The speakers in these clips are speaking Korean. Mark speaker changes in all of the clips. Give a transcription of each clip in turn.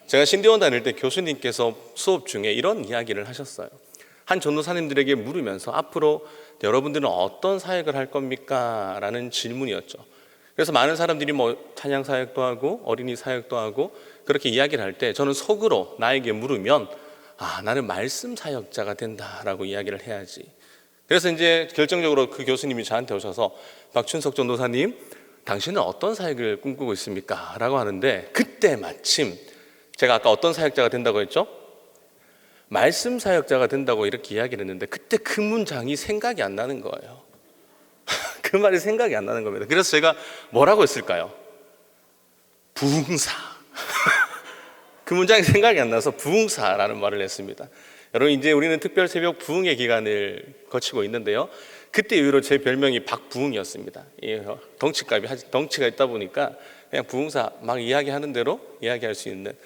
Speaker 1: 제가 신대원 다닐 때 교수님께서 수업 중에 이런 이야기를 하셨어요. 한 전도사님들에게 물으면서 앞으로 여러분들은 어떤 사역을 할 겁니까? 라는 질문이었죠. 그래서 많은 사람들이 찬양 사역도 하고 어린이 사역도 하고 그렇게 이야기를 할 때 저는 속으로 나에게 물으면 나는 말씀 사역자가 된다라고 이야기를 해야지. 그래서 이제 결정적으로 그 교수님이 저한테 오셔서 박춘석 전도사님, 당신은 어떤 사역을 꿈꾸고 있습니까? 라고 하는데 그때 마침 제가 아까 어떤 사역자가 된다고 했죠? 말씀 사역자가 된다고 이렇게 이야기를 했는데 그때 그 문장이 생각이 안 나는 거예요. 그 말이 생각이 안 나는 겁니다. 그래서 제가 뭐라고 했을까요? 부흥사. 그 문장이 생각이 안 나서 부흥사라는 말을 했습니다. 여러분, 이제 우리는 특별 새벽 부흥의 기간을 거치고 있는데요. 그때 이후로 제 별명이 박부흥이었습니다. 덩치가 있다 보니까 그냥 부흥사 막 이야기하는 대로 이야기할 수 있는.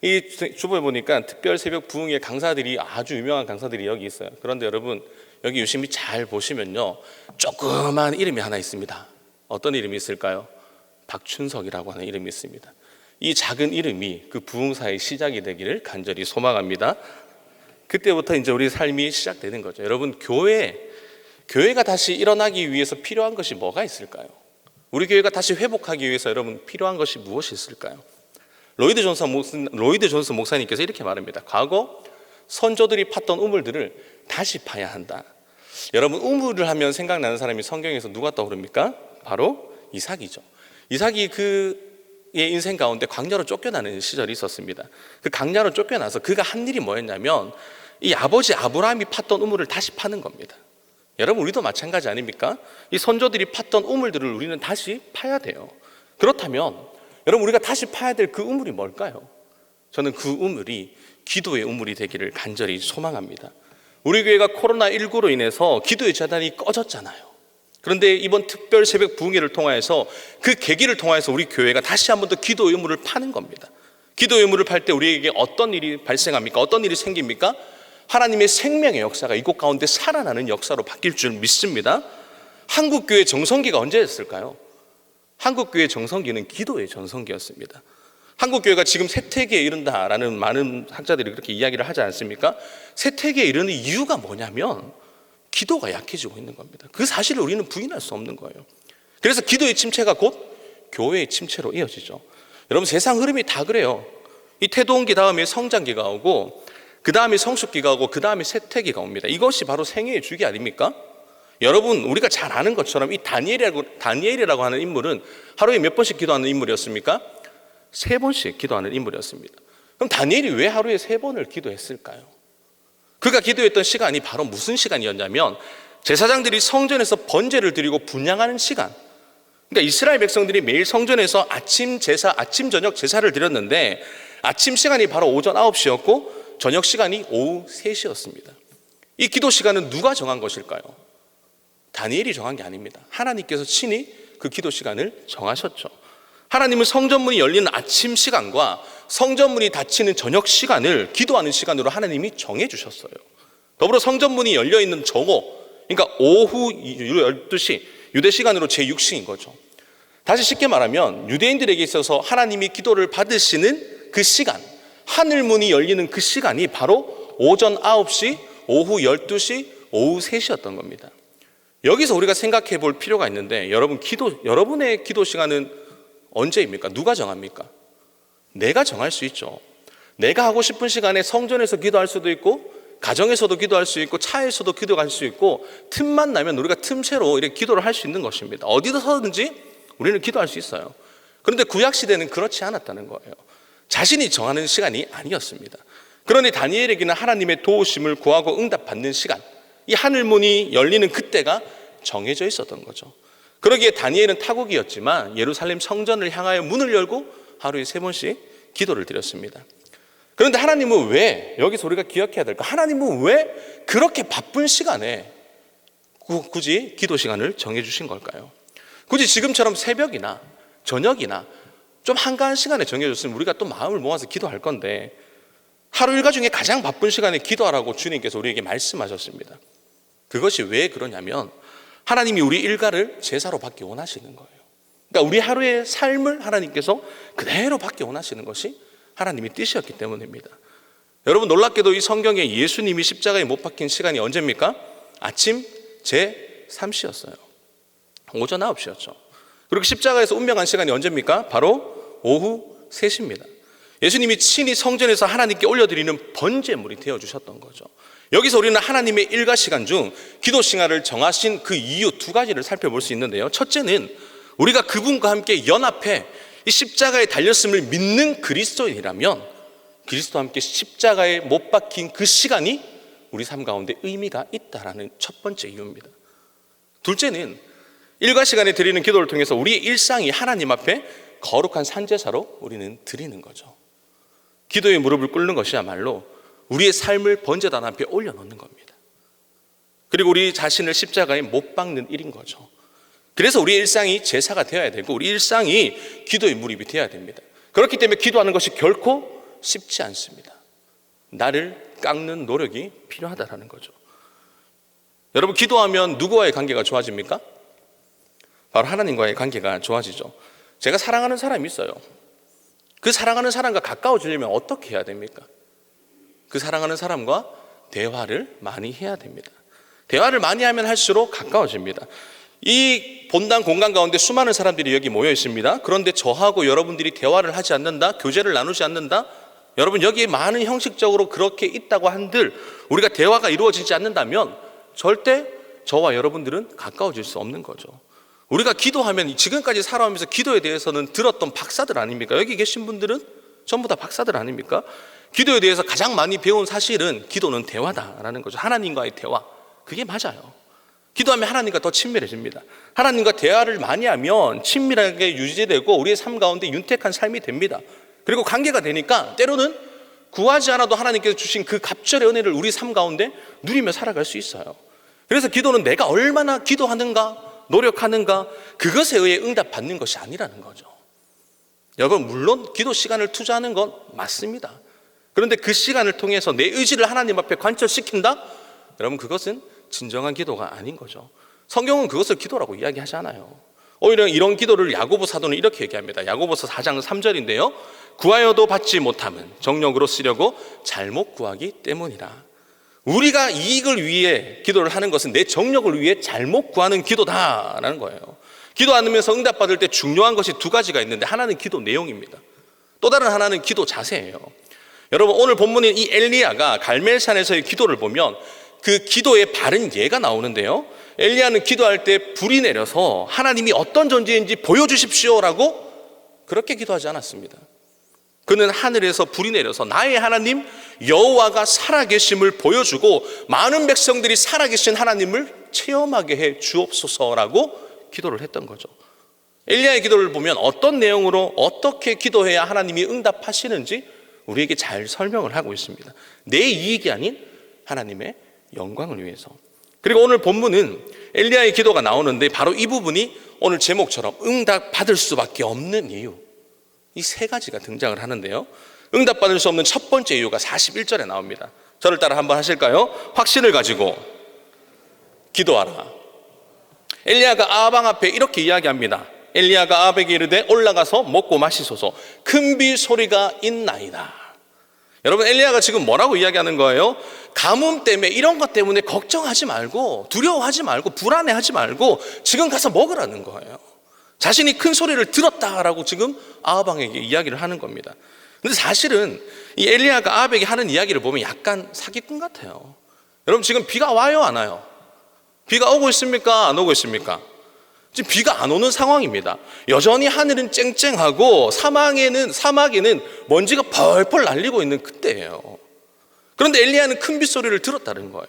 Speaker 1: 이 주보에 보니까 특별 새벽 부흥의 강사들이 아주 유명한 강사들이 여기 있어요. 그런데 여러분, 여기 유심히 잘 보시면요, 조그만 이름이 하나 있습니다. 어떤 이름이 있을까요? 박춘석이라고 하는 이름이 있습니다. 이 작은 이름이 그 부흥사의 시작이 되기를 간절히 소망합니다. 그때부터 이제 우리 삶이 시작되는 거죠. 여러분, 교회가 다시 일어나기 위해서 필요한 것이 뭐가 있을까요? 우리 교회가 다시 회복하기 위해서 여러분 필요한 것이 무엇이 있을까요? 로이드 존스 목사님께서 이렇게 말합니다. 과거 선조들이 팠던 우물들을 다시 파야 한다. 여러분, 우물을 하면 생각나는 사람이 성경에서 누가 떠오릅니까? 바로 이삭이죠. 이삭이 그의 인생 가운데 광야로 쫓겨나는 시절이 있었습니다. 그 광야로 쫓겨나서 그가 한 일이 뭐였냐면 이 아버지 아브라함이 팠던 우물을 다시 파는 겁니다. 여러분, 우리도 마찬가지 아닙니까? 이 선조들이 팠던 우물들을 우리는 다시 파야 돼요. 그렇다면 여러분, 우리가 다시 파야 될 그 우물이 뭘까요? 저는 그 우물이 기도의 우물이 되기를 간절히 소망합니다. 우리 교회가 코로나19로 인해서 기도의 재단이 꺼졌잖아요. 그런데 이번 특별 새벽 부흥회를 통해서 그 계기를 통해서 우리 교회가 다시 한 번 더 기도의 우물을 파는 겁니다. 기도의 우물을 팔 때 우리에게 어떤 일이 발생합니까? 어떤 일이 생깁니까? 하나님의 생명의 역사가 이곳 가운데 살아나는 역사로 바뀔 줄 믿습니다. 한국교회 정성기가 언제였을까요? 한국교회 정성기는 기도의 전성기였습니다. 한국교회가 지금 쇠퇴기에 이른다라는 많은 학자들이 그렇게 이야기를 하지 않습니까? 쇠퇴기에 이르는 이유가 뭐냐면 기도가 약해지고 있는 겁니다. 그 사실을 우리는 부인할 수 없는 거예요. 그래서 기도의 침체가 곧 교회의 침체로 이어지죠. 여러분, 세상 흐름이 다 그래요. 이 태동기 다음에 성장기가 오고 그 다음에 성숙기가 오고 그 다음에 쇠퇴기가 옵니다. 이것이 바로 생애의 주기 아닙니까? 여러분, 우리가 잘 아는 것처럼 이 다니엘이라고 하는 인물은 하루에 몇 번씩 기도하는 인물이었습니까? 3번씩 기도하는 인물이었습니다. 그럼 다니엘이 왜 하루에 3번을 기도했을까요? 그가 기도했던 시간이 바로 무슨 시간이었냐면 제사장들이 성전에서 번제를 드리고 분향하는 시간. 그러니까 이스라엘 백성들이 매일 성전에서 아침 저녁 제사를 드렸는데 아침 시간이 바로 오전 9시였고 저녁 시간이 오후 3시였습니다. 이 기도 시간은 누가 정한 것일까요? 다니엘이 정한 게 아닙니다. 하나님께서 친히 그 기도 시간을 정하셨죠. 하나님은 성전문이 열리는 아침 시간과 성전문이 닫히는 저녁 시간을 기도하는 시간으로 하나님이 정해 주셨어요. 더불어 성전문이 열려있는 정오, 그러니까 오후 12시, 유대 시간으로 제6시인 거죠. 다시 쉽게 말하면 유대인들에게 있어서 하나님이 기도를 받으시는 그 시간, 하늘문이 열리는 그 시간이 바로 오전 9시, 오후 12시, 오후 3시였던 겁니다. 여기서 우리가 생각해 볼 필요가 있는데 여러분의 기도 시간은 언제입니까? 누가 정합니까? 내가 정할 수 있죠. 내가 하고 싶은 시간에 성전에서 기도할 수도 있고 가정에서도 기도할 수 있고 차에서도 기도할 수 있고 틈만 나면 우리가 틈새로 이렇게 기도를 할 수 있는 것입니다. 어디서든지 우리는 기도할 수 있어요. 그런데 구약시대는 그렇지 않았다는 거예요. 자신이 정하는 시간이 아니었습니다. 그러니 다니엘에게는 하나님의 도우심을 구하고 응답받는 시간, 이 하늘문이 열리는 그때가 정해져 있었던 거죠. 그러기에 다니엘은 타국이었지만 예루살렘 성전을 향하여 문을 열고 하루에 3번씩 기도를 드렸습니다. 그런데 하나님은 왜, 여기서 우리가 기억해야 될까? 하나님은 왜 그렇게 바쁜 시간에 굳이 기도 시간을 정해주신 걸까요? 굳이 지금처럼 새벽이나 저녁이나 좀 한가한 시간에 정해줬으면 우리가 또 마음을 모아서 기도할 건데 하루 일과 중에 가장 바쁜 시간에 기도하라고 주님께서 우리에게 말씀하셨습니다. 그것이 왜 그러냐면 하나님이 우리 일과를 제사로 받기 원하시는 거예요. 그러니까 우리 하루의 삶을 하나님께서 그대로 받기 원하시는 것이 하나님의 뜻이었기 때문입니다. 여러분, 놀랍게도 이 성경에 예수님이 십자가에 못 박힌 시간이 언제입니까? 아침 제3시였어요. 오전 9시였죠. 그리고 십자가에서 운명한 시간이 언제입니까? 바로 오후 3시입니다. 예수님이 친히 성전에서 하나님께 올려드리는 번제물이 되어주셨던 거죠. 여기서 우리는 하나님의 일과 시간 중 기도 시간을 정하신 그 이유 두 가지를 살펴볼 수 있는데요. 첫째는 우리가 그분과 함께 연합해 이 십자가에 달렸음을 믿는 그리스도인이라면 그리스도와 함께 십자가에 못 박힌 그 시간이 우리 삶 가운데 의미가 있다라는 첫 번째 이유입니다. 둘째는 일과 시간에 드리는 기도를 통해서 우리의 일상이 하나님 앞에 거룩한 산제사로 우리는 드리는 거죠. 기도의 무릎을 꿇는 것이야말로 우리의 삶을 번제단 앞에 올려놓는 겁니다. 그리고 우리 자신을 십자가에 못 박는 일인 거죠. 그래서 우리의 일상이 제사가 되어야 되고 우리 일상이 기도의 무릎이 되어야 됩니다. 그렇기 때문에 기도하는 것이 결코 쉽지 않습니다. 나를 깎는 노력이 필요하다라는 거죠. 여러분, 기도하면 누구와의 관계가 좋아집니까? 바로 하나님과의 관계가 좋아지죠. 제가 사랑하는 사람이 있어요. 그 사랑하는 사람과 가까워지려면 어떻게 해야 됩니까? 그 사랑하는 사람과 대화를 많이 해야 됩니다. 대화를 많이 하면 할수록 가까워집니다. 이 본당 공간 가운데 수많은 사람들이 여기 모여 있습니다. 그런데 저하고 여러분들이 대화를 하지 않는다, 교제를 나누지 않는다, 여러분 여기에 많은 형식적으로 그렇게 있다고 한들 우리가 대화가 이루어지지 않는다면 절대 저와 여러분들은 가까워질 수 없는 거죠. 우리가 기도하면 지금까지 살아오면서 기도에 대해서는 들었던 박사들 아닙니까? 여기 계신 분들은 전부 다 박사들 아닙니까? 기도에 대해서 가장 많이 배운 사실은 기도는 대화다라는 거죠. 하나님과의 대화, 그게 맞아요. 기도하면 하나님과 더 친밀해집니다. 하나님과 대화를 많이 하면 친밀하게 유지되고 우리의 삶 가운데 윤택한 삶이 됩니다. 그리고 관계가 되니까 때로는 구하지 않아도 하나님께서 주신 그 갑절의 은혜를 우리 삶 가운데 누리며 살아갈 수 있어요. 그래서 기도는 내가 얼마나 기도하는가, 노력하는가, 그것에 의해 응답받는 것이 아니라는 거죠. 여러분, 물론 기도 시간을 투자하는 건 맞습니다. 그런데 그 시간을 통해서 내 의지를 하나님 앞에 관철시킨다? 여러분, 그것은 진정한 기도가 아닌 거죠. 성경은 그것을 기도라고 이야기하지 않아요. 오히려 이런 기도를 야고보 사도는 이렇게 얘기합니다. 야고보서 4장 3절인데요. 구하여도 받지 못함은 정욕으로 쓰려고 잘못 구하기 때문이라. 우리가 이익을 위해 기도를 하는 것은 내 정욕을 위해 잘못 구하는 기도다라는 거예요. 기도 않으면서 응답받을 때 중요한 것이 두 가지가 있는데, 하나는 기도 내용입니다. 또 다른 하나는 기도 자세예요. 여러분, 오늘 본문인 이 엘리야가 갈멜산에서의 기도를 보면 그 기도의 바른 예가 나오는데요. 엘리야는 기도할 때 불이 내려서 하나님이 어떤 존재인지 보여주십시오라고 그렇게 기도하지 않았습니다. 그는 하늘에서 불이 내려서 나의 하나님 여호와가 살아계심을 보여주고 많은 백성들이 살아계신 하나님을 체험하게 해 주옵소서라고 기도를 했던 거죠. 엘리야의 기도를 보면 어떤 내용으로 어떻게 기도해야 하나님이 응답하시는지 우리에게 잘 설명을 하고 있습니다. 내 이익이 아닌 하나님의 영광을 위해서. 그리고 오늘 본문은 엘리야의 기도가 나오는데 바로 이 부분이 오늘 제목처럼 응답받을 수밖에 없는 이유, 이 세 가지가 등장을 하는데요. 응답받을 수 없는 첫 번째 이유가 41절에 나옵니다. 저를 따라 한번 하실까요? 확신을 가지고 기도하라. 엘리야가 아합 앞에 이렇게 이야기합니다. 엘리야가 아합에게 이르되 올라가서 먹고 마시소서. 큰 비 소리가 있나이다. 여러분, 엘리야가 지금 뭐라고 이야기하는 거예요? 가뭄 때문에, 이런 것 때문에 걱정하지 말고, 두려워하지 말고, 불안해하지 말고 지금 가서 먹으라는 거예요. 자신이 큰 소리를 들었다라고 지금 아합 왕에게 이야기를 하는 겁니다. 근데 사실은 이 엘리야가 아합에게 하는 이야기를 보면 약간 사기꾼 같아요. 여러분, 지금 비가 와요, 안 와요? 비가 오고 있습니까? 안 오고 있습니까? 지금 비가 안 오는 상황입니다. 여전히 하늘은 쨍쨍하고 사막에는 먼지가 펄펄 날리고 있는 그때예요. 그런데 엘리야는 큰 빗소리를 들었다는 거예요.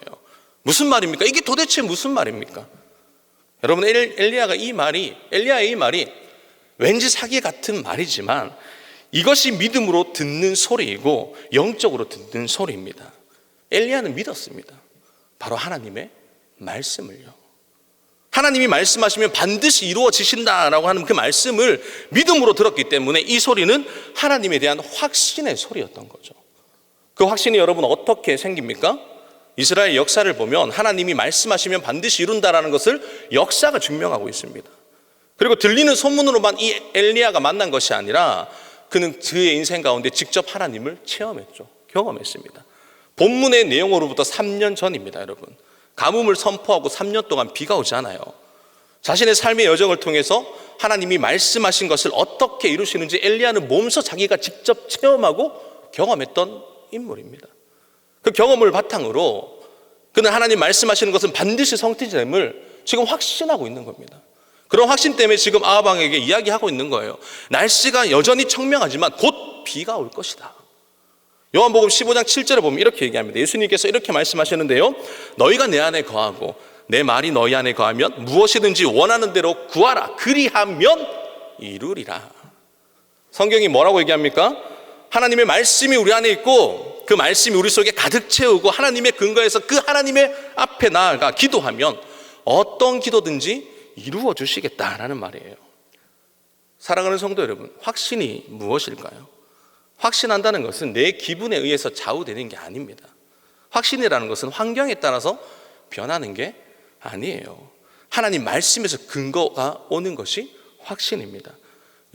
Speaker 1: 무슨 말입니까? 이게 도대체 무슨 말입니까? 여러분, 엘리야의 이 말이 왠지 사기 같은 말이지만 이것이 믿음으로 듣는 소리이고 영적으로 듣는 소리입니다. 엘리야는 믿었습니다. 바로 하나님의 말씀을요. 하나님이 말씀하시면 반드시 이루어지신다라고 하는 그 말씀을 믿음으로 들었기 때문에 이 소리는 하나님에 대한 확신의 소리였던 거죠. 그 확신이 여러분 어떻게 생깁니까? 이스라엘 역사를 보면 하나님이 말씀하시면 반드시 이룬다라는 것을 역사가 증명하고 있습니다. 그리고 들리는 소문으로만 이 엘리야가 만난 것이 아니라 그는 그의 인생 가운데 직접 하나님을 체험했죠. 경험했습니다. 본문의 내용으로부터 3년 전입니다, 여러분. 가뭄을 선포하고 3년 동안 비가 오지 않아요. 자신의 삶의 여정을 통해서 하나님이 말씀하신 것을 어떻게 이루시는지 엘리야는 몸소 자기가 직접 체험하고 경험했던 인물입니다. 그 경험을 바탕으로 그는 하나님 말씀하시는 것은 반드시 성취됨을 지금 확신하고 있는 겁니다. 그런 확신 때문에 지금 아합 왕에게 이야기하고 있는 거예요. 날씨가 여전히 청명하지만 곧 비가 올 것이다. 요한복음 15장 7절에 보면 이렇게 얘기합니다. 예수님께서 이렇게 말씀하셨는데요, 너희가 내 안에 거하고 내 말이 너희 안에 거하면 무엇이든지 원하는 대로 구하라. 그리하면 이루리라. 성경이 뭐라고 얘기합니까? 하나님의 말씀이 우리 안에 있고 그 말씀이 우리 속에 가득 채우고 하나님의 근거에서 그 하나님의 앞에 나아가 기도하면 어떤 기도든지 이루어 주시겠다라는 말이에요. 사랑하는 성도 여러분, 확신이 무엇일까요? 확신한다는 것은 내 기분에 의해서 좌우되는 게 아닙니다. 확신이라는 것은 환경에 따라서 변하는 게 아니에요. 하나님 말씀에서 근거가 오는 것이 확신입니다.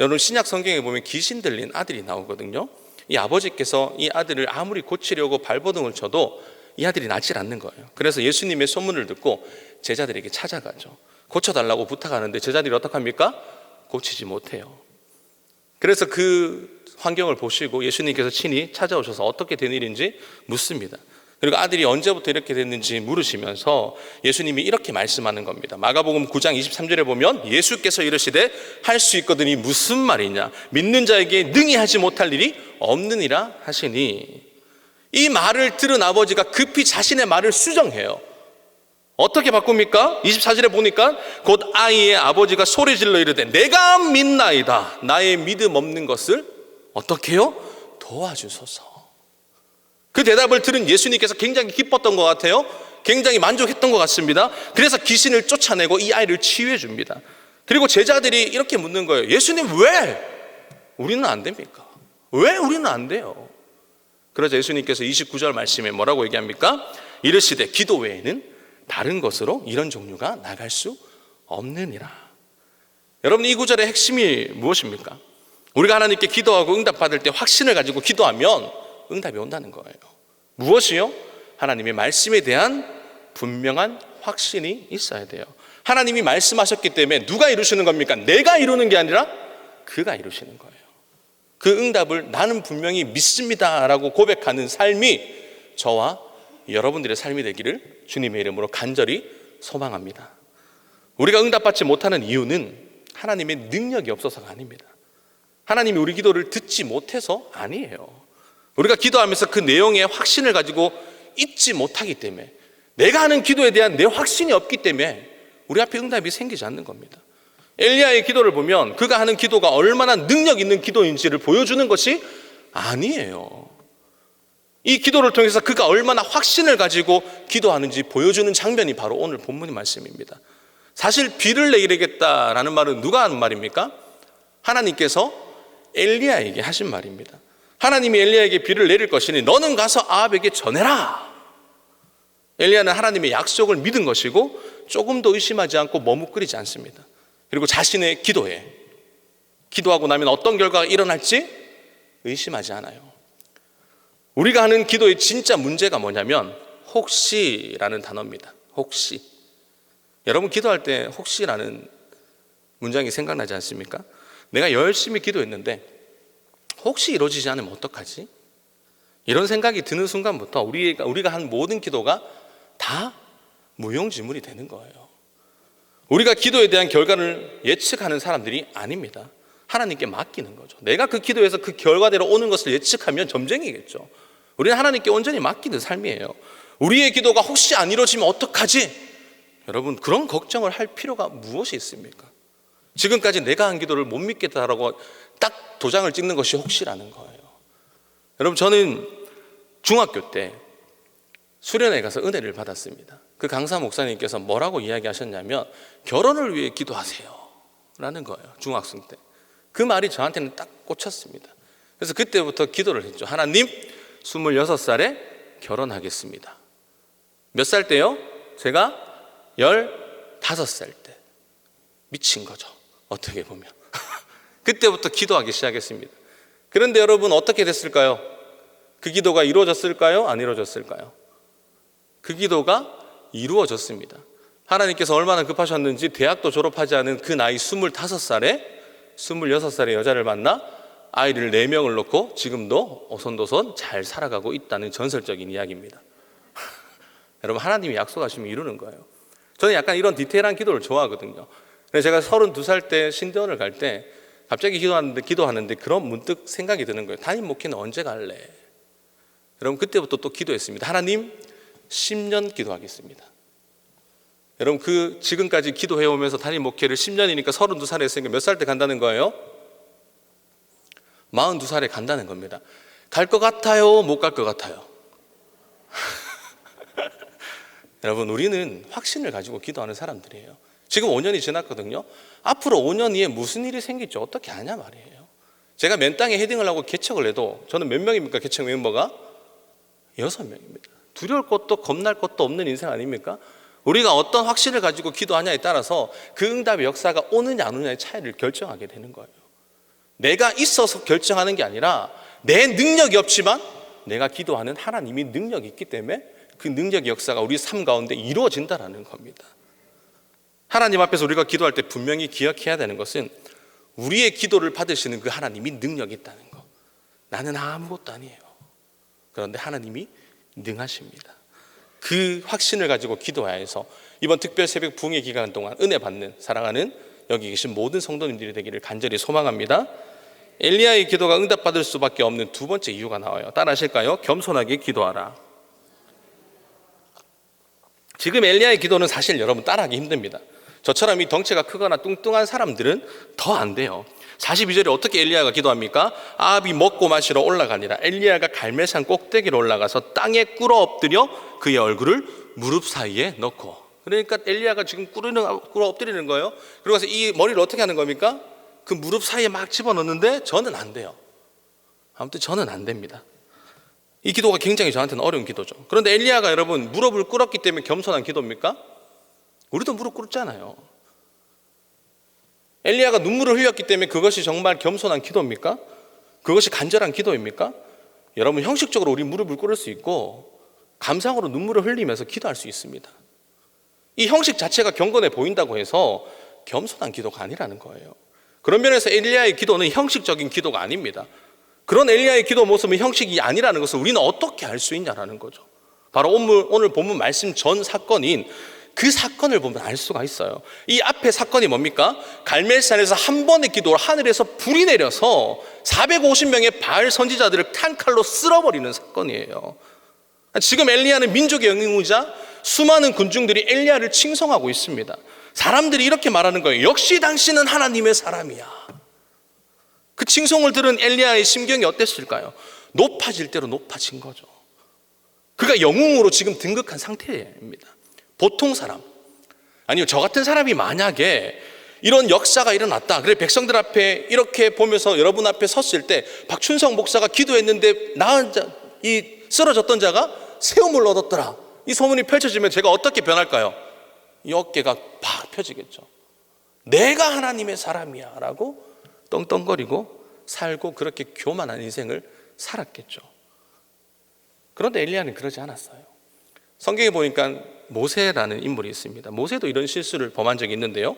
Speaker 1: 여러분, 신약 성경에 보면 귀신 들린 아들이 나오거든요. 이 아버지께서 이 아들을 아무리 고치려고 발버둥을 쳐도 이 아들이 낫질 않는 거예요. 그래서 예수님의 소문을 듣고 제자들에게 찾아가죠. 고쳐달라고 부탁하는데 제자들이 어떡합니까? 고치지 못해요. 그래서 그 환경을 보시고 예수님께서 친히 찾아오셔서 어떻게 된 일인지 묻습니다. 그리고 아들이 언제부터 이렇게 됐는지 물으시면서 예수님이 이렇게 말씀하는 겁니다. 마가복음 9장 23절에 보면 예수께서 이르시되 할 수 있거든이 무슨 말이냐, 믿는 자에게 능히 하지 못할 일이 없느니라 하시니, 이 말을 들은 아버지가 급히 자신의 말을 수정해요. 어떻게 바꿉니까? 24절에 보니까 곧 아이의 아버지가 소리질러 이르되 내가 믿나이다. 나의 믿음 없는 것을 어떻게 해요? 도와주소서. 그 대답을 들은 예수님께서 굉장히 기뻤던 것 같아요. 굉장히 만족했던 것 같습니다. 그래서 귀신을 쫓아내고 이 아이를 치유해 줍니다. 그리고 제자들이 이렇게 묻는 거예요. 예수님, 왜 우리는 안 됩니까? 왜 우리는 안 돼요? 그러자 예수님께서 29절 말씀에 뭐라고 얘기합니까? 이르시되 기도 외에는 다른 것으로 이런 종류가 나갈 수 없느니라. 여러분, 이 구절의 핵심이 무엇입니까? 우리가 하나님께 기도하고 응답받을 때 확신을 가지고 기도하면 응답이 온다는 거예요. 무엇이요? 하나님의 말씀에 대한 분명한 확신이 있어야 돼요. 하나님이 말씀하셨기 때문에 누가 이루시는 겁니까? 내가 이루는 게 아니라 그가 이루시는 거예요. 그 응답을 나는 분명히 믿습니다라고 고백하는 삶이 저와 여러분들의 삶이 되기를 주님의 이름으로 간절히 소망합니다. 우리가 응답받지 못하는 이유는 하나님의 능력이 없어서가 아닙니다. 하나님이 우리 기도를 듣지 못해서 아니에요. 우리가 기도하면서 그 내용의 확신을 가지고 잊지 못하기 때문에, 내가 하는 기도에 대한 내 확신이 없기 때문에 우리 앞에 응답이 생기지 않는 겁니다. 엘리야의 기도를 보면 그가 하는 기도가 얼마나 능력 있는 기도인지를 보여주는 것이 아니에요. 이 기도를 통해서 그가 얼마나 확신을 가지고 기도하는지 보여주는 장면이 바로 오늘 본문의 말씀입니다. 사실 비를 내리겠다라는 말은 누가 하는 말입니까? 하나님께서 엘리야에게 하신 말입니다. 하나님이 엘리야에게 비를 내릴 것이니 너는 가서 아합에게 전해라. 엘리야는 하나님의 약속을 믿은 것이고 조금도 의심하지 않고 머뭇거리지 않습니다. 그리고 자신의 기도에, 기도하고 나면 어떤 결과가 일어날지 의심하지 않아요. 우리가 하는 기도의 진짜 문제가 뭐냐면 혹시라는 단어입니다. 혹시. 여러분, 기도할 때 혹시라는 문장이 생각나지 않습니까? 내가 열심히 기도했는데 혹시 이루어지지 않으면 어떡하지? 이런 생각이 드는 순간부터 우리가 한 모든 기도가 다 무용지물이 되는 거예요. 우리가 기도에 대한 결과를 예측하는 사람들이 아닙니다. 하나님께 맡기는 거죠. 내가 그 기도에서 그 결과대로 오는 것을 예측하면 점쟁이겠죠. 우리는 하나님께 온전히 맡기는 삶이에요. 우리의 기도가 혹시 안 이루어지면 어떡하지? 여러분, 그런 걱정을 할 필요가 무엇이 있습니까? 지금까지 내가 한 기도를 못 믿겠다라고 딱 도장을 찍는 것이 혹시라는 거예요. 여러분, 저는 중학교 때 수련회 가서 은혜를 받았습니다. 그 강사 목사님께서 뭐라고 이야기하셨냐면 결혼을 위해 기도하세요 라는 거예요. 중학생 때. 그 말이 저한테는 딱 꽂혔습니다. 그래서 그때부터 기도를 했죠. 하나님, 26살에 결혼하겠습니다. 몇 살 때요? 제가 15살 때. 미친 거죠, 어떻게 보면. 그때부터 기도하기 시작했습니다. 그런데 여러분 어떻게 됐을까요? 그 기도가 이루어졌을까요? 안 이루어졌을까요? 그 기도가 이루어졌습니다. 하나님께서 얼마나 급하셨는지 대학도 졸업하지 않은 그 나이 25살에 26살의 여자를 만나 아이를 4명을 놓고 지금도 오손도손 잘 살아가고 있다는 전설적인 이야기입니다. 여러분, 하나님이 약속하시면 이루는 거예요. 저는 약간 이런 디테일한 기도를 좋아하거든요. 그래서 제가 32살 때 신대원을 갈 때 갑자기 기도하는데 그런 문득 생각이 드는 거예요. 담임 목회는 언제 갈래? 여러분, 그때부터 또 기도했습니다. 하나님, 10년 기도하겠습니다. 여러분, 지금까지 기도해오면서 담임 목회를 10년이니까 32살에 했으니까 몇 살 때 간다는 거예요? 42살에 간다는 겁니다. 갈 것 같아요? 못 갈 것 같아요? 여러분, 우리는 확신을 가지고 기도하는 사람들이에요. 지금 5년이 지났거든요. 앞으로 5년 뒤에 무슨 일이 생길지 어떻게 아냐 말이에요. 제가 맨 땅에 헤딩을 하고 개척을 해도 저는 몇 명입니까? 개척 멤버가 6명입니다. 두려울 것도 겁날 것도 없는 인생 아닙니까? 우리가 어떤 확신을 가지고 기도하냐에 따라서 그 응답의 역사가 오느냐 안 오느냐의 차이를 결정하게 되는 거예요. 내가 있어서 결정하는 게 아니라 내 능력이 없지만 내가 기도하는 하나님이 능력이 있기 때문에 그 능력의 역사가 우리 삶 가운데 이루어진다는 겁니다. 하나님 앞에서 우리가 기도할 때 분명히 기억해야 되는 것은 우리의 기도를 받으시는 그 하나님이 능력이 있다는 거. 나는 아무것도 아니에요. 그런데 하나님이 능하십니다. 그 확신을 가지고 기도해야 해서 이번 특별 새벽 부흥의 기간 동안 은혜 받는 사랑하는 여기 계신 모든 성도님들이 되기를 간절히 소망합니다. 엘리야의 기도가 응답받을 수밖에 없는 두 번째 이유가 나와요. 따라 하실까요? 겸손하게 기도하라. 지금 엘리야의 기도는 사실 여러분 따라하기 힘듭니다. 저처럼 이 덩치가 크거나 뚱뚱한 사람들은 더 안 돼요. 42절에 어떻게 엘리야가 기도합니까? 아합이 먹고 마시러 올라가니라. 엘리야가 갈멜산 꼭대기로 올라가서 땅에 꿇어 엎드려 그의 얼굴을 무릎 사이에 넣고. 그러니까 엘리야가 지금 꿇어 엎드리는 거예요. 그러고서 이 머리를 어떻게 하는 겁니까? 그 무릎 사이에 막 집어넣는데 저는 안 돼요. 아무튼 저는 안 됩니다. 이 기도가 굉장히 저한테는 어려운 기도죠. 그런데 엘리야가 여러분 무릎을 꿇었기 때문에 겸손한 기도입니까? 우리도 무릎 꿇잖아요. 엘리야가 눈물을 흘렸기 때문에 그것이 정말 겸손한 기도입니까? 그것이 간절한 기도입니까? 여러분, 형식적으로 우리 무릎을 꿇을 수 있고 감상으로 눈물을 흘리면서 기도할 수 있습니다. 이 형식 자체가 경건해 보인다고 해서 겸손한 기도가 아니라는 거예요. 그런 면에서 엘리야의 기도는 형식적인 기도가 아닙니다. 그런 엘리야의 기도 모습은 형식이 아니라는 것을 우리는 어떻게 알 수 있냐라는 거죠. 바로 오늘 본문 말씀 전 사건인 그 사건을 보면 알 수가 있어요. 이 앞에 사건이 뭡니까? 갈멜산에서 한 번의 기도로 하늘에서 불이 내려서 450명의 바알 선지자들을 한 칼로 쓸어버리는 사건이에요. 지금 엘리야는 민족의 영웅이자 수많은 군중들이 엘리야를 칭송하고 있습니다. 사람들이 이렇게 말하는 거예요. 역시 당신은 하나님의 사람이야. 그 칭송을 들은 엘리야의 심경이 어땠을까요? 높아질 대로 높아진 거죠. 그가 영웅으로 지금 등극한 상태입니다. 보통 사람, 아니요 저 같은 사람이 만약에 이런 역사가 일어났다. 그래 백성들 앞에 이렇게 보면서 여러분 앞에 섰을 때 박춘성 목사가 기도했는데 이 쓰러졌던 자가 새 몸을 얻었더라. 이 소문이 펼쳐지면 제가 어떻게 변할까요? 이 어깨가 팍 펴지겠죠. 내가 하나님의 사람이야 라고 떵떵거리고 살고 그렇게 교만한 인생을 살았겠죠. 그런데 엘리야는 그러지 않았어요. 성경에 보니까 모세라는 인물이 있습니다. 모세도 이런 실수를 범한 적이 있는데요.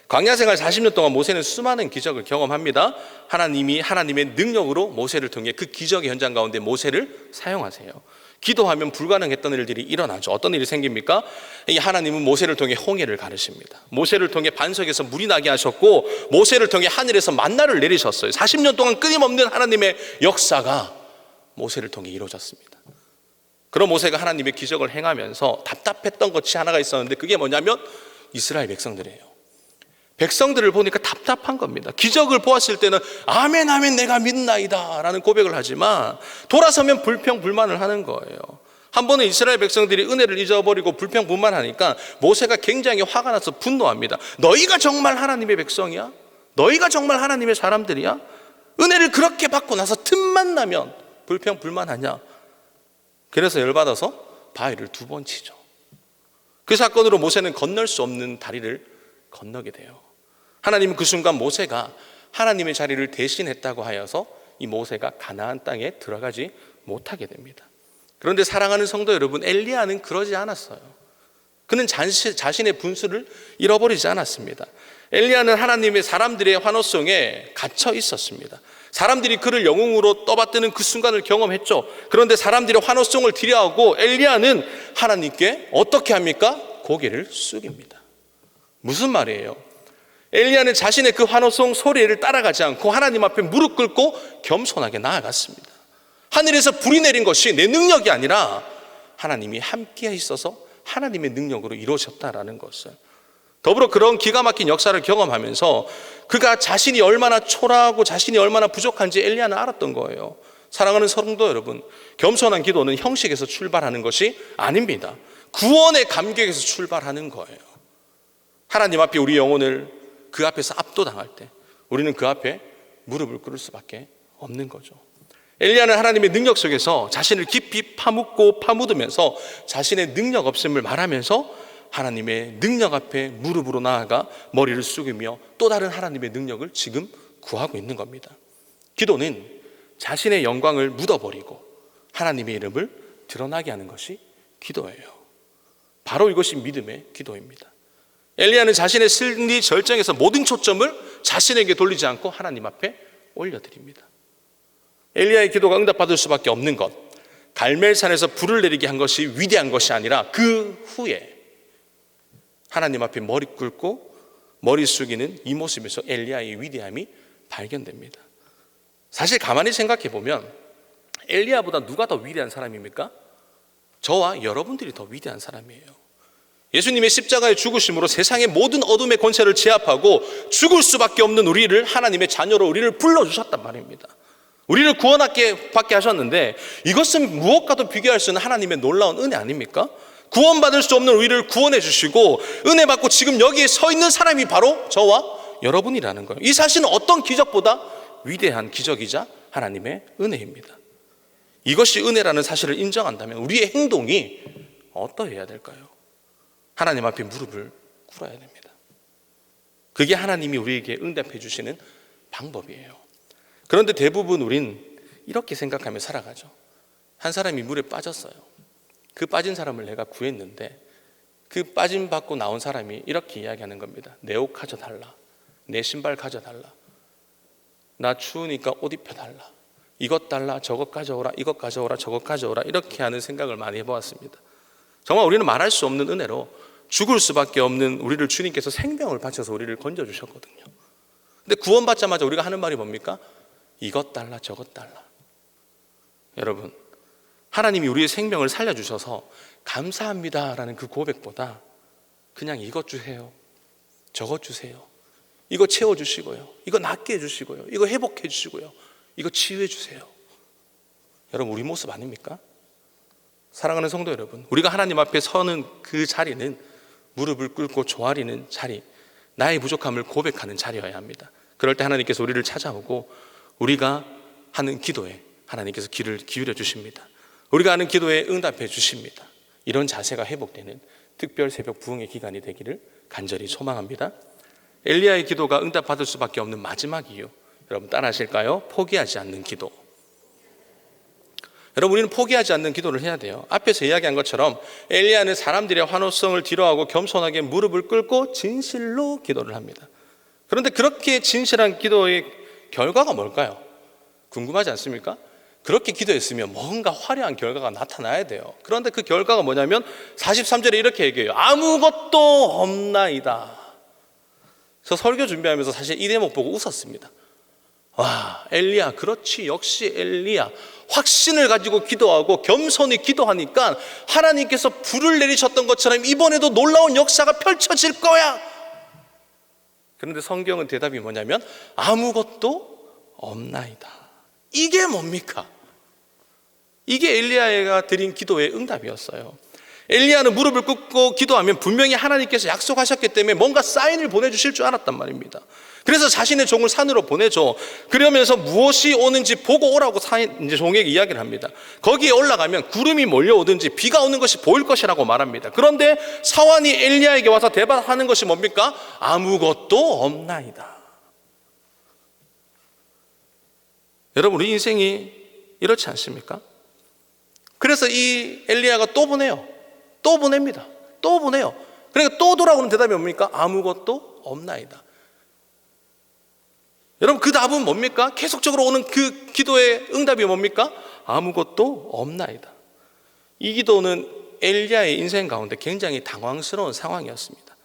Speaker 1: 광야 생활 40년 동안 모세는 수많은 기적을 경험합니다. 하나님이 하나님의 능력으로 모세를 통해 그 기적의 현장 가운데 모세를 사용하세요. 기도하면 불가능했던 일들이 일어나죠. 어떤 일이 생깁니까? 이 하나님은 모세를 통해 홍해를 가르십니다. 모세를 통해 반석에서 물이 나게 하셨고 모세를 통해 하늘에서 만나를 내리셨어요. 40년 동안 끊임없는 하나님의 역사가 모세를 통해 이루어졌습니다. 그런 모세가 하나님의 기적을 행하면서 답답했던 것이 하나가 있었는데 그게 뭐냐면 이스라엘 백성들이에요. 백성들을 보니까 답답한 겁니다. 기적을 보았을 때는 아멘 아멘 내가 믿나이다 라는 고백을 하지만 돌아서면 불평불만을 하는 거예요. 한 번은 이스라엘 백성들이 은혜를 잊어버리고 불평불만하니까 모세가 굉장히 화가 나서 분노합니다. 너희가 정말 하나님의 백성이야? 너희가 정말 하나님의 사람들이야? 은혜를 그렇게 받고 나서 틈만 나면 불평불만하냐? 그래서 열받아서 바위를 2번 치죠. 그 사건으로 모세는 건널 수 없는 다리를 건너게 돼요. 하나님은 그 순간 모세가 하나님의 자리를 대신했다고 하여서 이 모세가 가나안 땅에 들어가지 못하게 됩니다. 그런데 사랑하는 성도 여러분, 엘리야는 그러지 않았어요. 그는 자신의 분수를 잃어버리지 않았습니다. 엘리야는 하나님의 사람들의 환호성에 갇혀 있었습니다. 사람들이 그를 영웅으로 떠받드는 그 순간을 경험했죠. 그런데 사람들의 환호성을 드려하고 엘리야는 하나님께 어떻게 합니까? 고개를 숙입니다. 무슨 말이에요? 엘리야는 자신의 그 환호성 소리를 따라가지 않고 하나님 앞에 무릎 꿇고 겸손하게 나아갔습니다. 하늘에서 불이 내린 것이 내 능력이 아니라 하나님이 함께 있어서 하나님의 능력으로 이루어졌다라는 것을, 더불어 그런 기가 막힌 역사를 경험하면서 그가 자신이 얼마나 초라하고 자신이 얼마나 부족한지 엘리야는 알았던 거예요. 사랑하는 성도 여러분, 겸손한 기도는 형식에서 출발하는 것이 아닙니다. 구원의 감격에서 출발하는 거예요. 하나님 앞에 우리 영혼을 그 앞에서 압도당할 때 우리는 그 앞에 무릎을 꿇을 수밖에 없는 거죠. 엘리야는 하나님의 능력 속에서 자신을 깊이 파묻고 파묻으면서 자신의 능력 없음을 말하면서 하나님의 능력 앞에 무릎으로 나아가 머리를 숙이며 또 다른 하나님의 능력을 지금 구하고 있는 겁니다. 기도는 자신의 영광을 묻어버리고 하나님의 이름을 드러나게 하는 것이 기도예요. 바로 이것이 믿음의 기도입니다. 엘리야는 자신의 승리 절정에서 모든 초점을 자신에게 돌리지 않고 하나님 앞에 올려드립니다. 엘리야의 기도가 응답받을 수밖에 없는 것, 갈멜산에서 불을 내리게 한 것이 위대한 것이 아니라 그 후에 하나님 앞에 머리 꿇고 머리 숙이는 이 모습에서 엘리야의 위대함이 발견됩니다. 사실 가만히 생각해 보면 엘리야보다 누가 더 위대한 사람입니까? 저와 여러분들이 더 위대한 사람이에요. 예수님의 십자가의 죽으심으로 세상의 모든 어둠의 권세를 제압하고 죽을 수밖에 없는 우리를 하나님의 자녀로 우리를 불러주셨단 말입니다. 우리를 구원받게 하셨는데 이것은 무엇과도 비교할 수 없는 하나님의 놀라운 은혜 아닙니까? 구원받을 수 없는 우리를 구원해 주시고 은혜 받고 지금 여기에 서 있는 사람이 바로 저와 여러분이라는 거예요. 이 사실은 어떤 기적보다 위대한 기적이자 하나님의 은혜입니다. 이것이 은혜라는 사실을 인정한다면 우리의 행동이 어떠해야 될까요? 하나님 앞에 무릎을 꿇어야 됩니다. 그게 하나님이 우리에게 응답해 주시는 방법이에요. 그런데 대부분 우린 이렇게 생각하며 살아가죠. 한 사람이 물에 빠졌어요. 그 빠진 사람을 내가 구했는데 그 빠짐 받고 나온 사람이 이렇게 이야기하는 겁니다. 내 옷 가져달라. 내 신발 가져달라. 나 추우니까 옷 입혀달라. 이것 달라. 저것 가져오라. 이것 가져오라. 저것 가져오라. 이렇게 하는 생각을 많이 해보았습니다. 정말 우리는 말할 수 없는 은혜로 죽을 수밖에 없는 우리를 주님께서 생명을 바쳐서 우리를 건져주셨거든요. 근데 구원받자마자 우리가 하는 말이 뭡니까? 이것 달라. 저것 달라. 여러분, 하나님이 우리의 생명을 살려주셔서 감사합니다라는 그 고백보다 그냥 이것 주세요, 저것 주세요, 이거 채워주시고요, 이거 낫게 해주시고요, 이거 회복해 주시고요, 이거 치유해 주세요. 여러분, 우리 모습 아닙니까? 사랑하는 성도 여러분, 우리가 하나님 앞에 서는 그 자리는 무릎을 꿇고 조아리는 자리, 나의 부족함을 고백하는 자리여야 합니다. 그럴 때 하나님께서 우리를 찾아오고 우리가 하는 기도에 하나님께서 귀를 기울여 주십니다. 우리가 하는 기도에 응답해 주십니다. 이런 자세가 회복되는 특별 새벽 부흥의 기간이 되기를 간절히 소망합니다. 엘리야의 기도가 응답받을 수밖에 없는 마지막 이유, 여러분 따라하실까요? 포기하지 않는 기도. 여러분, 우리는 포기하지 않는 기도를 해야 돼요. 앞에서 이야기한 것처럼 엘리야는 사람들의 환호성을 뒤로하고 겸손하게 무릎을 꿇고 진실로 기도를 합니다. 그런데 그렇게 진실한 기도의 결과가 뭘까요? 궁금하지 않습니까? 그렇게 기도했으면 뭔가 화려한 결과가 나타나야 돼요. 그런데 그 결과가 뭐냐면 43절에 이렇게 얘기해요. 아무것도 없나이다. 저 설교 준비하면서 사실 이 대목 보고 웃었습니다. 와, 엘리야, 그렇지, 역시 엘리야. 확신을 가지고 기도하고 겸손히 기도하니까 하나님께서 불을 내리셨던 것처럼 이번에도 놀라운 역사가 펼쳐질 거야. 그런데 성경은 대답이 뭐냐면 아무것도 없나이다. 이게 뭡니까? 이게 엘리야가 드린 기도의 응답이었어요. 엘리야는 무릎을 꿇고 기도하면 분명히 하나님께서 약속하셨기 때문에 뭔가 사인을 보내주실 줄 알았단 말입니다. 그래서 자신의 종을 산으로 보내죠. 그러면서 무엇이 오는지 보고 오라고 이제 종에게 이야기를 합니다. 거기에 올라가면 구름이 몰려오든지 비가 오는 것이 보일 것이라고 말합니다. 그런데 사환이 엘리야에게 와서 대답하는 것이 뭡니까? 아무것도 없나이다. 여러분, 우리 인생이 이렇지 않습니까? 그래서 이 엘리야가 또 보내요. 또 보냅니다. 또 보내요. 그러니까 또 돌아오는 대답이 뭡니까? 아무것도 없나이다. 여러분, 그 답은 뭡니까? 계속적으로 오는 그 기도의 응답이 뭡니까? 아무것도 없나이다. 이 기도는 엘리야의 인생 가운데 굉장히 당황스러운 상황이었습니다.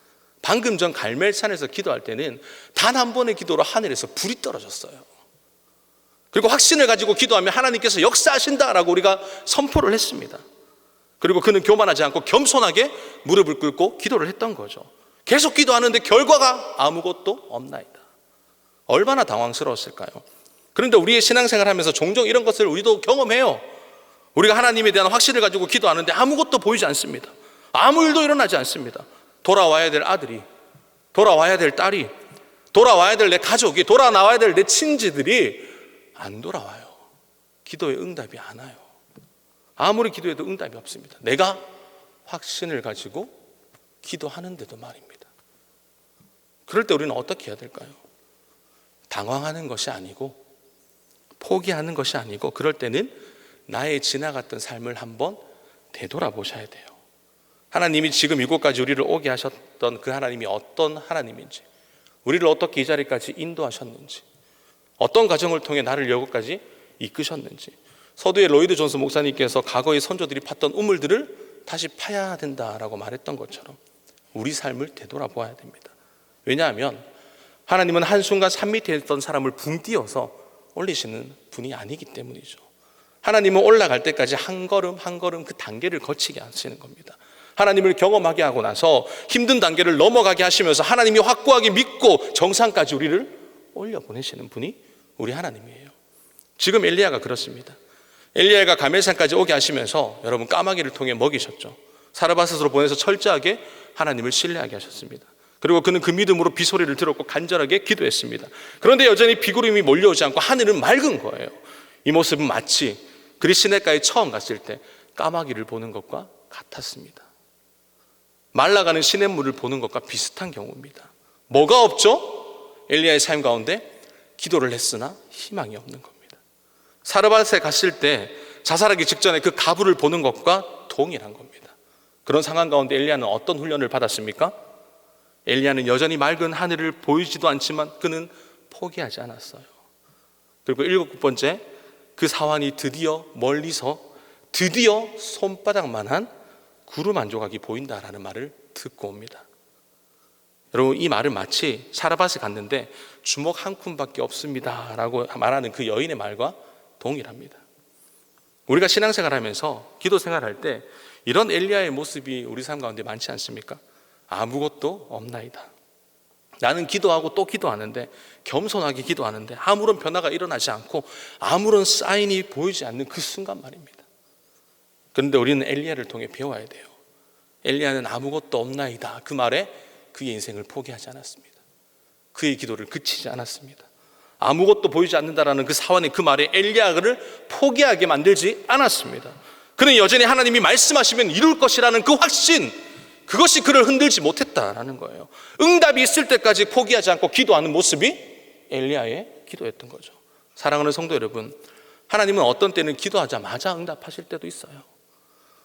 Speaker 1: 방금 전 갈멜산에서 기도할 때는 단 한 번의 기도로 하늘에서 불이 떨어졌어요. 그리고 확신을 가지고 기도하면 하나님께서 역사하신다라고 우리가 선포를 했습니다. 그리고 그는 교만하지 않고 겸손하게 무릎을 꿇고 기도를 했던 거죠. 계속 기도하는데 결과가 아무것도 없나이다. 얼마나 당황스러웠을까요? 그런데 우리의 신앙생활 하면서 종종 이런 것을 우리도 경험해요. 우리가 하나님에 대한 확신을 가지고 기도하는데 아무것도 보이지 않습니다. 아무 일도 일어나지 않습니다. 돌아와야 될 아들이, 돌아와야 될 딸이, 돌아와야 될 내 가족이, 돌아나와야 될 내 친지들이 안 돌아와요. 기도의 응답이 안 와요. 아무리 기도해도 응답이 없습니다. 내가 확신을 가지고 기도하는데도 말입니다. 그럴 때 우리는 어떻게 해야 될까요? 당황하는 것이 아니고, 포기하는 것이 아니고, 그럴 때는 나의 지나갔던 삶을 한번 되돌아보셔야 돼요. 하나님이 지금 이곳까지 우리를 오게 하셨던 그 하나님이 어떤 하나님인지, 우리를 어떻게 이 자리까지 인도하셨는지, 어떤 과정을 통해 나를 여기까지 이끄셨는지, 서두에 로이드 존스 목사님께서 과거의 선조들이 팠던 우물들을 다시 파야 된다라고 말했던 것처럼 우리 삶을 되돌아보아야 됩니다. 왜냐하면 하나님은 한순간 산 밑에 있던 사람을 붕 띄어서 올리시는 분이 아니기 때문이죠. 하나님은 올라갈 때까지 한 걸음 한 걸음 그 단계를 거치게 하시는 겁니다. 하나님을 경험하게 하고 나서 힘든 단계를 넘어가게 하시면서 하나님이 확고하게 믿고 정상까지 우리를 올려보내시는 분이 우리 하나님이에요. 지금 엘리야가 그렇습니다. 엘리야가 가멜산까지 오게 하시면서 여러분 까마귀를 통해 먹이셨죠. 사르밧으로 보내서 철저하게 하나님을 신뢰하게 하셨습니다. 그리고 그는 그 믿음으로 비소리를 들었고 간절하게 기도했습니다. 그런데 여전히 비구름이 몰려오지 않고 하늘은 맑은 거예요. 이 모습은 마치 그리 시냇가에 처음 갔을 때 까마귀를 보는 것과 같았습니다. 말라가는 시냇물을 보는 것과 비슷한 경우입니다. 뭐가 없죠? 엘리야의 삶 가운데 기도를 했으나 희망이 없는 겁니다. 사르밧에 갔을 때 자살하기 직전에 그 가부를 보는 것과 동일한 겁니다. 그런 상황 가운데 엘리야는 어떤 훈련을 받았습니까? 엘리야는 여전히 맑은 하늘을 보이지도 않지만 그는 포기하지 않았어요. 그리고 7번째, 그 사환이 드디어 멀리서 드디어 손바닥만한 구름 한 조각이 보인다라는 말을 듣고 옵니다. 여러분, 이 말은 마치 사르밧에 갔는데 주먹 한 줌밖에 없습니다 라고 말하는 그 여인의 말과 동일합니다. 우리가 신앙생활 하면서 기도생활 할 때 이런 엘리야의 모습이 우리 삶 가운데 많지 않습니까? 아무것도 없나이다. 나는 기도하고 또 기도하는데, 겸손하게 기도하는데 아무런 변화가 일어나지 않고 아무런 사인이 보이지 않는 그 순간 말입니다. 그런데 우리는 엘리야를 통해 배워야 돼요. 엘리야는 아무것도 없나이다, 그 말에 그의 인생을 포기하지 않았습니다. 그의 기도를 그치지 않았습니다. 아무것도 보이지 않는다라는 그 사환의 그 말에 엘리야를 포기하게 만들지 않았습니다. 그는 여전히 하나님이 말씀하시면 이룰 것이라는 그 확신, 그것이 그를 흔들지 못했다라는 거예요. 응답이 있을 때까지 포기하지 않고 기도하는 모습이 엘리야의 기도였던 거죠. 사랑하는 성도 여러분, 하나님은 어떤 때는 기도하자마자 응답하실 때도 있어요.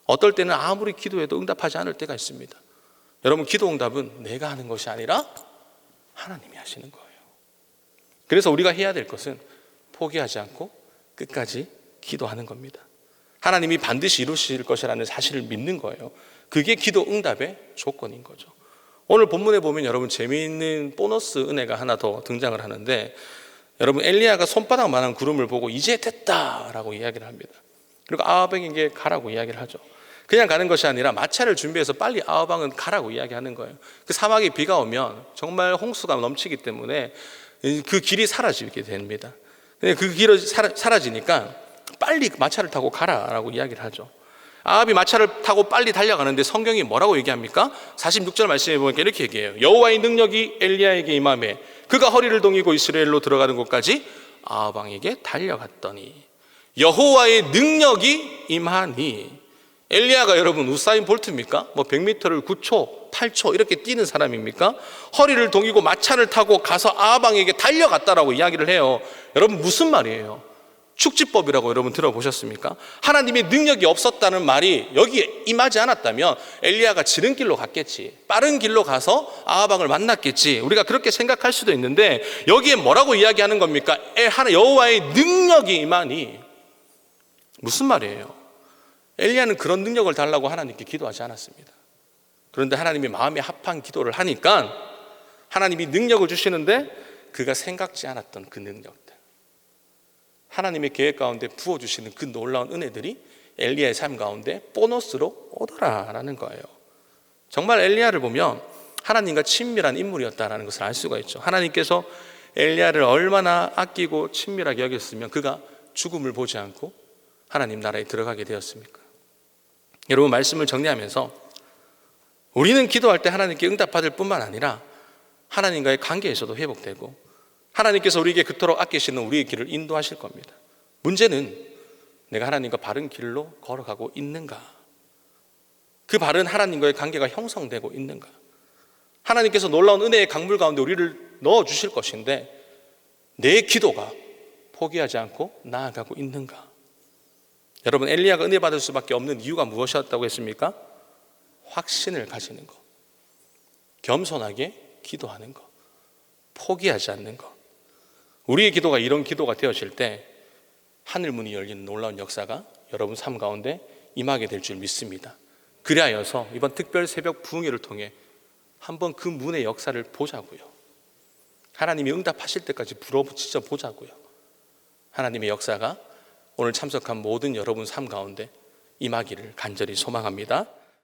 Speaker 1: 어떨 때는 아무리 기도해도 응답하지 않을 때가 있습니다. 여러분, 기도 응답은 내가 하는 것이 아니라 하나님이 하시는 거예요. 그래서 우리가 해야 될 것은 포기하지 않고 끝까지 기도하는 겁니다. 하나님이 반드시 이루실 것이라는 사실을 믿는 거예요. 그게 기도 응답의 조건인 거죠. 오늘 본문에 보면 여러분 재미있는 보너스 은혜가 하나 더 등장을 하는데, 여러분 엘리야가 손바닥만한 구름을 보고 이제 됐다라고 이야기를 합니다. 그리고 아합에게 가라고 이야기를 하죠. 그냥 가는 것이 아니라 마차를 준비해서 빨리 아합왕은 가라고 이야기하는 거예요. 그 사막에 비가 오면 정말 홍수가 넘치기 때문에 그 길이 사라지게 됩니다. 그 길이 사라지니까 빨리 마차를 타고 가라라고 이야기를 하죠. 아합이 마차를 타고 빨리 달려가는데 성경이 뭐라고 얘기합니까? 46절 말씀해 보니까 이렇게 얘기해요. 여호와의 능력이 엘리야에게 임하매 그가 허리를 동이고 이스라엘로 들어가는 곳까지 아합 왕에게 달려갔더니. 여호와의 능력이 임하니. 엘리야가 여러분 우사인 볼트입니까? 100m를 9초, 8초 이렇게 뛰는 사람입니까? 허리를 동이고 마차를 타고 가서 아합 왕에게 달려갔다라고 이야기를 해요. 여러분 무슨 말이에요? 축지법이라고 여러분 들어보셨습니까? 하나님의 능력이 없었다는 말이 여기에 임하지 않았다면 엘리야가 지름길로 갔겠지, 빠른 길로 가서 아하방을 만났겠지, 우리가 그렇게 생각할 수도 있는데 여기에 뭐라고 이야기하는 겁니까? 여호와의 능력이 임하니. 무슨 말이에요? 엘리야는 그런 능력을 달라고 하나님께 기도하지 않았습니다. 그런데 하나님이 마음에 합한 기도를 하니까 하나님이 능력을 주시는데 그가 생각지 않았던 그 능력들, 하나님의 계획 가운데 부어주시는 그 놀라운 은혜들이 엘리야의 삶 가운데 보너스로 오더라라는 거예요. 정말 엘리야를 보면 하나님과 친밀한 인물이었다라는 것을 알 수가 있죠. 하나님께서 엘리야를 얼마나 아끼고 친밀하게 여겼으면 그가 죽음을 보지 않고 하나님 나라에 들어가게 되었습니까? 여러분, 말씀을 정리하면서 우리는 기도할 때 하나님께 응답받을 뿐만 아니라 하나님과의 관계에서도 회복되고 하나님께서 우리에게 그토록 아끼시는 우리의 길을 인도하실 겁니다. 문제는 내가 하나님과 바른 길로 걸어가고 있는가? 그 바른 하나님과의 관계가 형성되고 있는가? 하나님께서 놀라운 은혜의 강물 가운데 우리를 넣어주실 것인데 내 기도가 포기하지 않고 나아가고 있는가? 여러분, 엘리야가 은혜 받을 수밖에 없는 이유가 무엇이었다고 했습니까? 확신을 가지는 것, 겸손하게 기도하는 것, 포기하지 않는 것. 우리의 기도가 이런 기도가 되어질 때 하늘 문이 열리는 놀라운 역사가 여러분 삶 가운데 임하게 될 줄 믿습니다. 그리하여서 이번 특별 새벽 부흥회를 통해 한번 그 문의 역사를 보자고요. 하나님이 응답하실 때까지 부러붙이자 보자고요. 하나님의 역사가 오늘 참석한 모든 여러분 삶 가운데 임하기를 간절히 소망합니다.